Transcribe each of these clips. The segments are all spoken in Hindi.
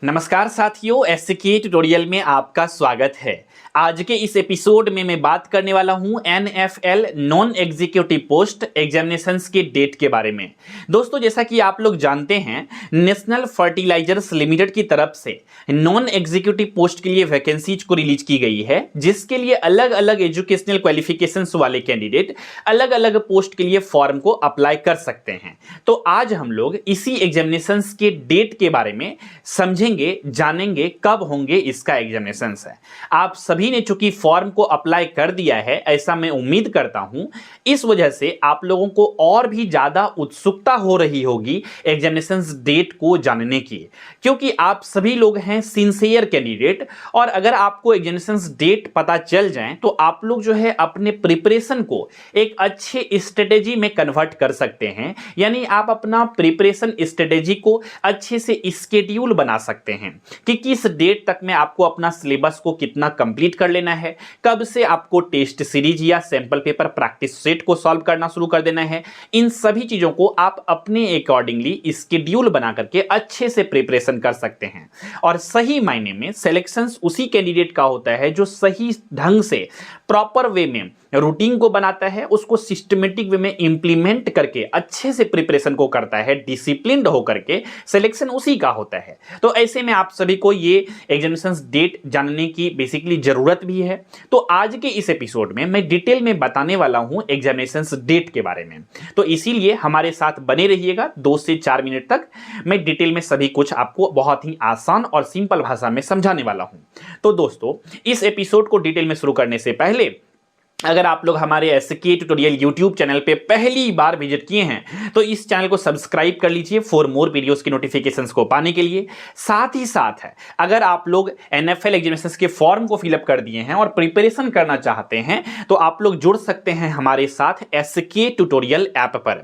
नमस्कार साथियों, एसके ट्यूटोरियल में आपका स्वागत है। आज के इस एपिसोड में मैं बात करने वाला हूं NFL non executive post examinations के डेट के बारे में। दोस्तों, जैसा कि आप लोग जानते हैं, नेशनल फर्टिलाइजर्स लिमिटेड की तरफ से नॉन एग्जीक्यूटिव पोस्ट के लिए वैकेंसीज को रिलीज की गई है, जिसके लिए अलग अलग एजुकेशनल क्वालिफिकेशंस वाले कैंडिडेट अलग अलग पोस्ट के लिए फॉर्म को अप्लाई कर सकते हैं। तो आज हम लोग इसी एग्जामिनेशंस के डेट के बारे में समझेंगे, जानेंगे कब होंगे इसका एग्जामिनेशंस है। आप सभी ने चूंकि फॉर्म को अप्लाई कर दिया है, ऐसा मैं उम्मीद करता हूं, इस वजह से आप लोगों को और भी ज्यादा उत्सुकता हो रही होगी एग्जामिनेशंस डेट को जानने की, क्योंकि आप सभी लोग हैं सिंसियर कैंडिडेट। और अगर आपको एग्जामिनेशंस डेट पता चल जाए तो आप लोग जो है अपने प्रिपरेशन को एक अच्छे स्ट्रेटेजी में कन्वर्ट कर सकते हैं। यानी आप अपना प्रिपरेशन स्ट्रेटेजी को अच्छे से स्केड्यूल बना सकते हैं कि किस डेट तक में आपको अपना सिलेबस को कितना कंप्लीट कर लेना है, कब से आपको टेस्ट सीरीज या सैंपल पेपर प्रैक्टिस सेट को सॉल्व करना शुरू कर देना है। इन सभी चीजों को आप अपने अकॉर्डिंगली स्केड्यूल बना करके अच्छे से प्रिपरेशन कर सकते हैं। और सही मायने में सिलेक्शंस उसी कैंडिडेट का होता है जो सही ढंग से प्रॉपर वे में रूटीन को बनाता है, उसको सिस्टमेटिक वे में इंप्लीमेंट करके अच्छे से प्रिपरेशन को करता है, डिसिप्लिन्ड होकर के सिलेक्शन उसी का होता है। तो ऐसे में आप सभी को ये एग्जामिनेशंस डेट जानने की बेसिकली जरूरत भी है। तो आज के इस एपिसोड में मैं डिटेल में बताने वाला हूं एग्जामिनेशंस डेट के बारे में। तो इसीलिए हमारे साथ बने रहिएगा 2 से 4 मिनट तक। मैं डिटेल में सभी कुछ आपको बहुत ही आसान और सिंपल भाषा में समझाने वाला हूं। तो दोस्तों, इस एपिसोड को डिटेल में शुरू करने से पहले अगर आप लोग हमारे एसके ट्यूटोरियल यूट्यूब चैनल पे पहली बार विजिट किए हैं तो इस चैनल को सब्सक्राइब कर लीजिए फॉर मोर वीडियोस की नोटिफिकेशंस को पाने के लिए। साथ ही साथ है, अगर आप लोग NFL एग्जामिनेशंस के फॉर्म को फिलअप कर दिए हैं और प्रिपरेशन करना चाहते हैं तो आप लोग जुड़ सकते हैं हमारे साथ एसके ट्यूटोरियल ऐप पर।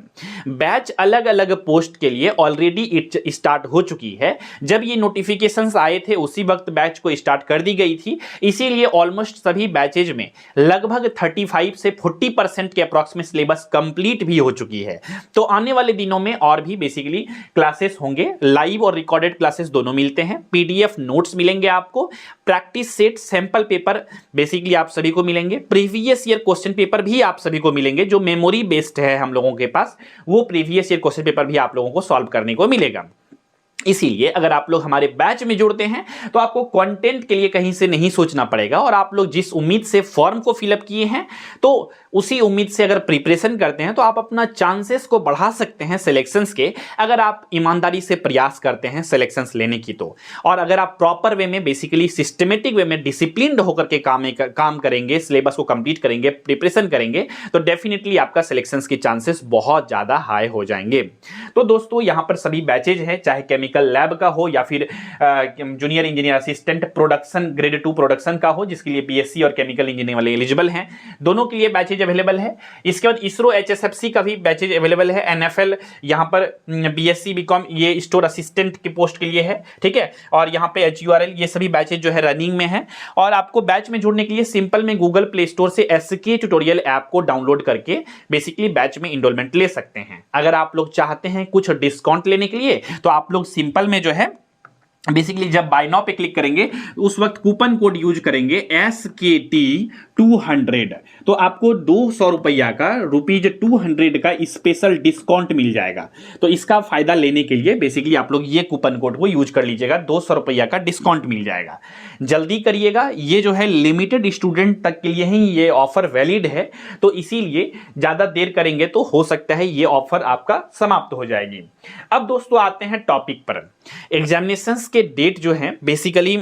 बैच अलग अलग पोस्ट के लिए ऑलरेडी स्टार्ट हो चुकी है। जब ये नोटिफिकेशंस आए थे उसी वक्त बैच को स्टार्ट कर दी गई थी, इसीलिए ऑलमोस्ट सभी बैचेज में लगभग 35 से 40% के अप्रॉक्सीमेट सिलेबस कंप्लीट भी हो चुकी है। तो आने वाले दिनों में और भी बेसिकली क्लासेस होंगे, लाइव और रिकॉर्डेड क्लासेस दोनों मिलते हैं। PDF नोट्स मिलेंगे आपको, practice set sample paper basically आप सभी को मिलेंगे, प्रीवियस ईयर क्वेश्चन पेपर भी आप सभी को मिलेंगे। जो मेमोरी बेस्ड है हम लोगों के पास, वो प्रीवियस ईयर क्वेश्चन पेपर भी आप लोगों को सॉल्व करने को मिलेगा। इसीलिए अगर आप लोग हमारे बैच में जुड़ते हैं तो आपको कंटेंट के लिए कहीं से नहीं सोचना पड़ेगा। और आप लोग जिस उम्मीद से फॉर्म को फिलअप किए हैं तो उसी उम्मीद से अगर प्रिपरेशन करते हैं तो आप अपना चांसेस को बढ़ा सकते हैं सिलेक्शंस के, अगर आप ईमानदारी से प्रयास करते हैं सिलेक्शंस लेने की तो। और अगर आप प्रॉपर वे में बेसिकली सिस्टमेटिक वे में डिसिप्लिन्ड होकर के काम करेंगे, सिलेबस को कंप्लीट करेंगे, प्रिपरेशन करेंगे, तो डेफिनेटली आपका सिलेक्शंस के चांसेस बहुत ज्यादा हाई हो जाएंगे। तो दोस्तों, यहां पर सभी बैचेज हैं, चाहे केमिकल लैब का हो या फिर junior engineer assistant production grade 2 production का हो, जिसके लिए BSc और केमिकल इंजीनियरिंग वाले एलिजिबल हैं, दोनों के लिए बैचेज अवेलेबल है। इसके बाद इसरो HSFC का भी बैचेज अवेलेबल है। NFL यहां पर BSc BCom ये स्टोर असिस्टेंट की पोस्ट के लिए है, ठीक है। और यहां पे HURL ये सभी बैचेज जो है रनिंग में है। और आपको बैच में जुड़ने के लिए सिंपल में गूगल प्ले स्टोर से SK ट्यूटोरियल ऐप को डाउनलोड करके बेसिकली बैच में इनरोलमेंट ले सकते हैं। अगर आप लोग चाहते हैं कुछ डिस्काउंट लेने के लिए तो आप लोग सिंपल में जो है बेसिकली जब बाय नाउ पे क्लिक करेंगे उस वक्त कूपन कोड यूज करेंगे SKT200, तो आपको 200 रुपया का ₹200 का स्पेशल डिस्काउंट मिल जाएगा। तो इसका फायदा लेने के लिए बेसिकली आप लोग ये कूपन कोड को यूज कर लीजिएगा, 200 रुपया का डिस्काउंट मिल जाएगा। जल्दी करिएगा, ये जो है लिमिटेड स्टूडेंट तक के लिए ही ये ऑफर वैलिड है। तो इसीलिए ज्यादा देर करेंगे तो हो सकता है ये ऑफर आपका समाप्त हो जाएगी। अब दोस्तों आते हैं टॉपिक पर। एग्जामिनेशंस के डेट जो हैं बेसिकली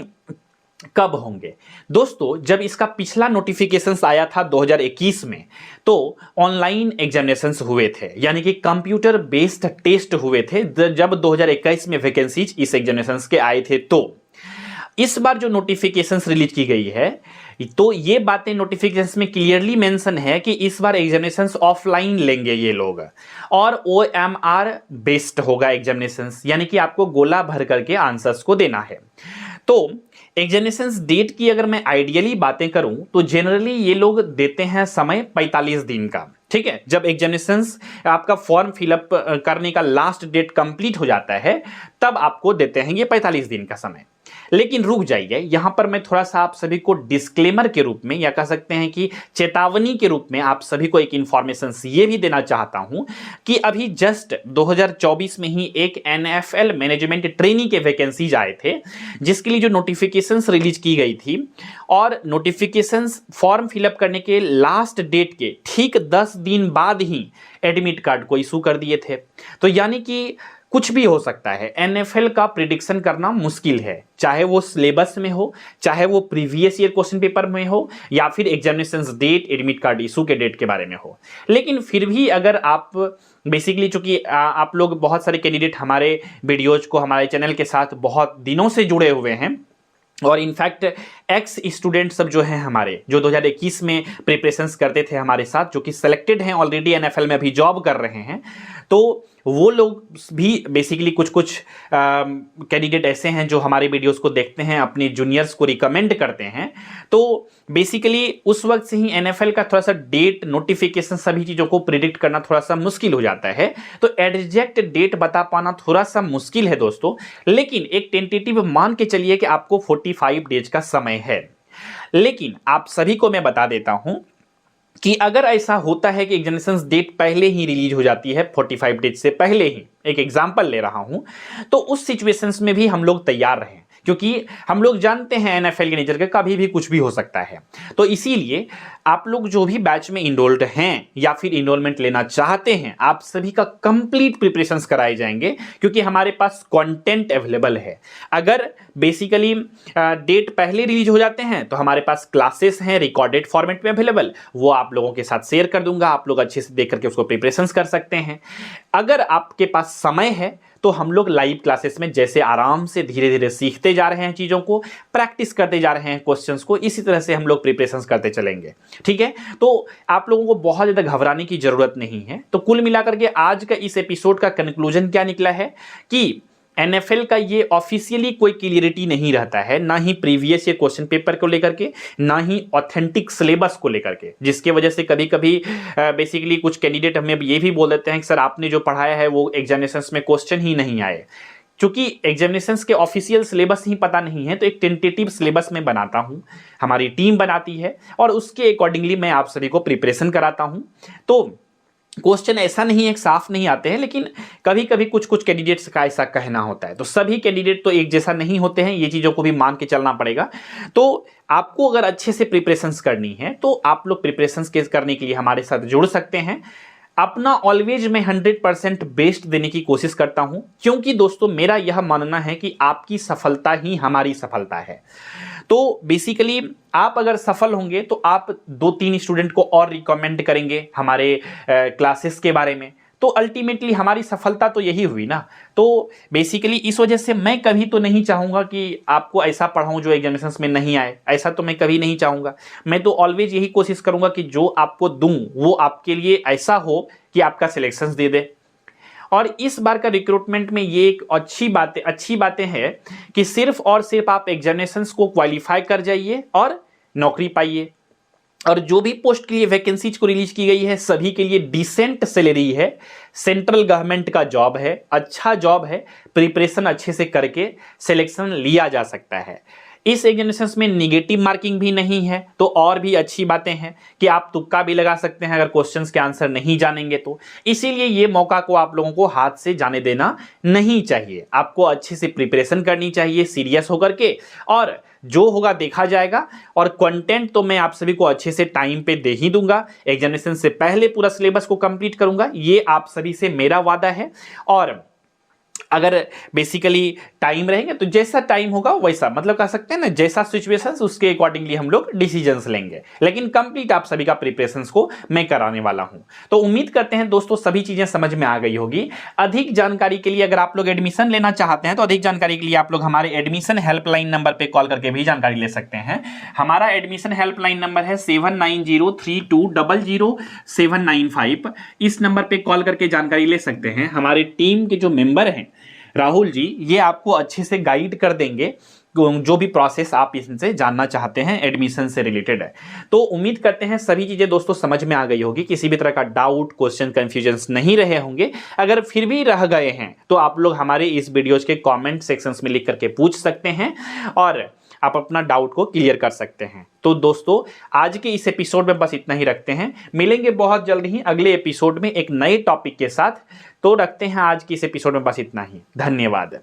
कब होंगे। दोस्तों, जब इसका पिछला नोटिफिकेशंस आया था 2021 में तो ऑनलाइन एग्जामिनेशंस हुए थे, यानी कि कंप्यूटर बेस्ड टेस्ट हुए थे। जब 2021 में वैकेंसीज इस एग्जामिनेशंस के आए थे, तो इस बार जो नोटिफिकेशंस रिलीज की गई है तो ये बातें नोटिफिकेशंस में क्लियरली मेंशन है कि इस बार एग्जामिनेशंस ऑफलाइन लेंगे ये लोग, और OMR बेस्ड होगा एग्जामिनेशंस, यानी कि आपको गोला भर करके आंसर्स को देना है। तो एग्जामिनेशंस डेट की अगर मैं आइडियली बातें करूं तो जनरली ये लोग देते हैं समय 45 दिन का, ठीक है, जब एग्जामिनेशंस आपका फॉर्म फिलअप करने का लास्ट डेट कंप्लीट हो जाता है तब आपको देते हैं ये 45 दिन का समय। लेकिन रुक जाइए, यहां पर मैं थोड़ा सा आप सभी को डिस्क्लेमर के रूप में या कह सकते हैं कि चेतावनी के रूप में आप सभी को एक इंफॉर्मेशन ये भी देना चाहता हूं कि अभी जस्ट 2024 में ही एक NFL मैनेजमेंट ट्रेनी के वैकेंसीज आए थे जिसके लिए जो नोटिफिकेशंस रिलीज की गई थी और नोटिफिकेशंस फॉर्म फिलअप करने के लास्ट डेट के ठीक 10 दिन बाद ही एडमिट कार्ड को इशू कर दिए थे। तो यानी कि कुछ भी हो सकता है, NFL का प्रिडिक्शन करना मुश्किल है, चाहे वो सिलेबस में हो, चाहे वो प्रीवियस ईयर क्वेश्चन पेपर में हो या फिर examination date admit card issue के डेट के बारे में हो। लेकिन फिर भी अगर आप बेसिकली, चूंकि आप लोग बहुत सारे कैंडिडेट हमारे वीडियोज को हमारे चैनल के साथ बहुत दिनों से जुड़े हुए हैं और इनफैक्ट एक्स स्टूडेंट सब जो हैं हमारे, जो 2021 में प्रिपरेशंस करते थे हमारे साथ, जो कि सेलेक्टेड हैं ऑलरेडी NFL में अभी जॉब कर रहे हैं, तो वो लोग भी बेसिकली कुछ कैंडिडेट ऐसे हैं जो हमारे वीडियोस को देखते हैं, अपने जूनियर्स को रिकमेंड करते हैं। तो बेसिकली उस वक्त से ही NFL का थोड़ा सा डेट, नोटिफिकेशन, सभी चीज़ों को प्रिडिक्ट करना थोड़ा सा मुश्किल हो जाता है। तो एग्जैक्ट डेट बता पाना थोड़ा सा मुश्किल है दोस्तों, लेकिन एक टेंटेटिव मान के चलिए कि आपको 45 डेज का समय है। लेकिन आप सभी को मैं बता देता हूं कि अगर ऐसा होता है कि एग्जामिनेशन डेट पहले ही रिलीज हो जाती है, 45 डेज से पहले ही, एक एग्जांपल ले रहा हूं, तो उस सिचुएशंस में भी हम लोग तैयार रहें, क्योंकि हम लोग जानते हैं NFL के नेचर के, कभी भी कुछ भी हो सकता है। तो इसीलिए आप लोग जो भी बैच में इनरोल्ड हैं या फिर इनरोलमेंट लेना चाहते हैं, आप सभी का कंप्लीट प्रिपरेशंस कराए जाएंगे, क्योंकि हमारे पास कंटेंट अवेलेबल है। अगर बेसिकली डेट पहले रिलीज हो जाते हैं तो हमारे पास क्लासेस हैं रिकॉर्डेड फॉर्मेट में अवेलेबल, वो आप लोगों के साथ शेयर कर दूंगा, आप लोग अच्छे से देख करके उसको प्रिपरेशंस कर सकते हैं। अगर आपके पास समय है तो हम लोग लाइव क्लासेस में जैसे आराम से धीरे धीरे सीखते जा रहे हैं, चीज़ों को प्रैक्टिस करते जा रहे हैं, क्वेश्चंस को, इसी तरह से हम लोग प्रिपरेशंस करते चलेंगे। ठीक है, तो आप लोगों को बहुत ज़्यादा घबराने की जरूरत नहीं है। तो कुल मिलाकर के आज का इस एपिसोड का कंक्लूजन क्या निकला है कि NFL का ये ऑफिशियली कोई क्लियरिटी नहीं रहता है, ना ही प्रीवियस ईयर क्वेश्चन पेपर को लेकर के, ना ही ऑथेंटिक सिलेबस को लेकर के, जिसके वजह से कभी कभी बेसिकली कुछ कैंडिडेट हमें ये भी बोल देते हैं कि सर आपने जो पढ़ाया है वो एग्जामिनेशंस में क्वेश्चन ही नहीं आए। चूंकि एग्जामिनेशंस के ऑफिशियल सिलेबस ही पता नहीं है, तो एक टेंटेटिव सिलेबस में बनाता हूं, हमारी टीम बनाती है और उसके अकॉर्डिंगली मैं आप सभी को प्रिपरेशन कराता हूं। तो क्वेश्चन ऐसा नहीं है साफ नहीं आते हैं, लेकिन कभी कभी कुछ कैंडिडेट्स का ऐसा कहना होता है। तो सभी कैंडिडेट तो एक जैसा नहीं होते हैं, ये चीज़ों को भी मान के चलना पड़ेगा। तो आपको अगर अच्छे से प्रिपरेशंस करनी है तो आप लोग प्रिपरेशंस करने के लिए हमारे साथ जुड़ सकते हैं। अपना ऑलवेज मैं 100% बेस्ट देने की कोशिश करता हूं, क्योंकि दोस्तों मेरा यह मानना है कि आपकी सफलता ही हमारी सफलता है। तो बेसिकली आप अगर सफल होंगे तो आप 2-3 स्टूडेंट को और रिकमेंड करेंगे हमारे क्लासेस के बारे में, तो अल्टीमेटली हमारी सफलता तो यही हुई ना। तो बेसिकली इस वजह से मैं कभी तो नहीं चाहूँगा कि आपको ऐसा पढ़ाऊँ जो एग्जामिनेशंस में नहीं आए, ऐसा तो मैं कभी नहीं चाहूँगा। मैं तो ऑलवेज यही कोशिश करूँगा कि जो आपको दूँ वो आपके लिए ऐसा हो कि आपका सिलेक्शंस दे दे। और इस बार का रिक्रूटमेंट में ये एक अच्छी बातें हैं कि सिर्फ और सिर्फ आप एग्जामिनेशंस को क्वालिफाई कर जाइए और नौकरी पाइए। और जो भी पोस्ट के लिए वैकेंसीज को रिलीज की गई है सभी के लिए डिसेंट सैलरी है, सेंट्रल गवर्नमेंट का जॉब है, अच्छा जॉब है, प्रिपरेशन अच्छे से करके सिलेक्शन लिया जा सकता है। इस एग्जामिनेशंस में निगेटिव मार्किंग भी नहीं है, तो और भी अच्छी बातें हैं कि आप तुक्का भी लगा सकते हैं अगर क्वेश्चंस के आंसर नहीं जानेंगे तो। इसीलिए ये मौका को आप लोगों को हाथ से जाने देना नहीं चाहिए। आपको अच्छे से प्रिपरेशन करनी चाहिए सीरियस होकर के, और जो होगा देखा जाएगा। और कंटेंट तो मैं आप सभी को अच्छे से टाइम पे दे ही दूंगा, एग्जामिनेशन से पहले पूरा सिलेबस को कंप्लीट करूंगा, ये आप सभी से मेरा वादा है। और अगर बेसिकली टाइम रहेंगे तो जैसा टाइम होगा वैसा, मतलब कह सकते हैं ना, जैसा सिचुएशन उसके अकॉर्डिंगली हम लोग डिसीजंस लेंगे, लेकिन कंप्लीट आप सभी का प्रिपरेशंस को मैं कराने वाला हूं। तो उम्मीद करते हैं दोस्तों सभी चीजें समझ में आ गई होगी। अधिक जानकारी के लिए अगर आप लोग एडमिशन लेना चाहते हैं तो अधिक जानकारी के लिए आप लोग हमारे एडमिशन हेल्पलाइन नंबर पर कॉल करके भी जानकारी ले सकते हैं। हमारा एडमिशन हेल्पलाइन नंबर है 7903200795। इस नंबर पर कॉल करके जानकारी ले सकते हैं। हमारी टीम के जो मेंबर हैं राहुल जी ये आपको अच्छे से गाइड कर देंगे जो भी प्रोसेस आप इनसे जानना चाहते हैं एडमिशन से रिलेटेड है। तो उम्मीद करते हैं सभी चीजें दोस्तों समझ में आ गई होगी, किसी भी तरह का डाउट क्वेश्चन कंफ्यूजन नहीं रहे होंगे। अगर फिर भी रह गए हैं तो आप लोग हमारे इस वीडियोज के कमेंट सेक्शंस में लिख करके पूछ सकते हैं और आप अपना डाउट को क्लियर कर सकते हैं। तो दोस्तों आज के इस एपिसोड में बस इतना ही रखते हैं, मिलेंगे बहुत जल्द ही अगले एपिसोड में एक नए टॉपिक के साथ। तो रखते हैं आज की इस एपिसोड में बस इतना ही, धन्यवाद।